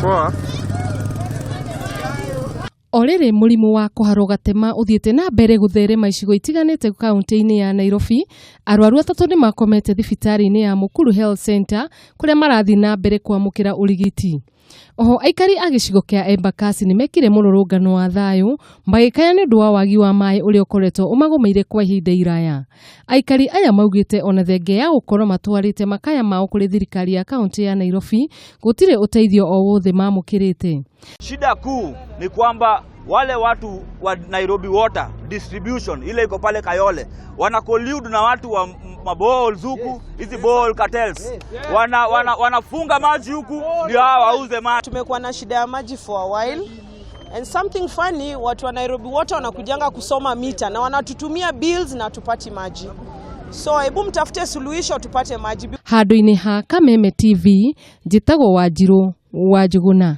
Poa. Orere murimu wa kuharo gatema uthiete na mbere gutherema icigo itiganite kaunti-ini ya Nairobi, arwaru atatu ni makomete thibitari-ini ya Mukuru Health Center kuria marathi na mbere kwamukira urigiti. Oho aikari a gicigo kia Embakasi ni mekire mururungano wa thayu magikaya ni ndu wa wagi wa mai uri ukoretwo umagomeire kwa ihinda iraya. Aikari aya maugite ona thenge ya gukorwo matwarite makaya mao kuri thirikari ya kaunti ya Nairobi gutire uteithio o wothe mamukirite. Shida kuu ni kwamba wale watu wa Nairobi Water Distribution ile iko pale Kayole wana collude na watu wa mabohol huku, hizi bohol cartels. Wanafunga maji huku ndio wauze maji. Tumekuwa na shida ya maji for a while. And something funny, watu wa Nairobi Water wanakujanga kusoma mita na wanatutumia bills na tupati maji. So hebu mtafute suluhisho tupate maji. Handu-ini ha Kameme TV, njitagwo Wanjiru wa Njuguna.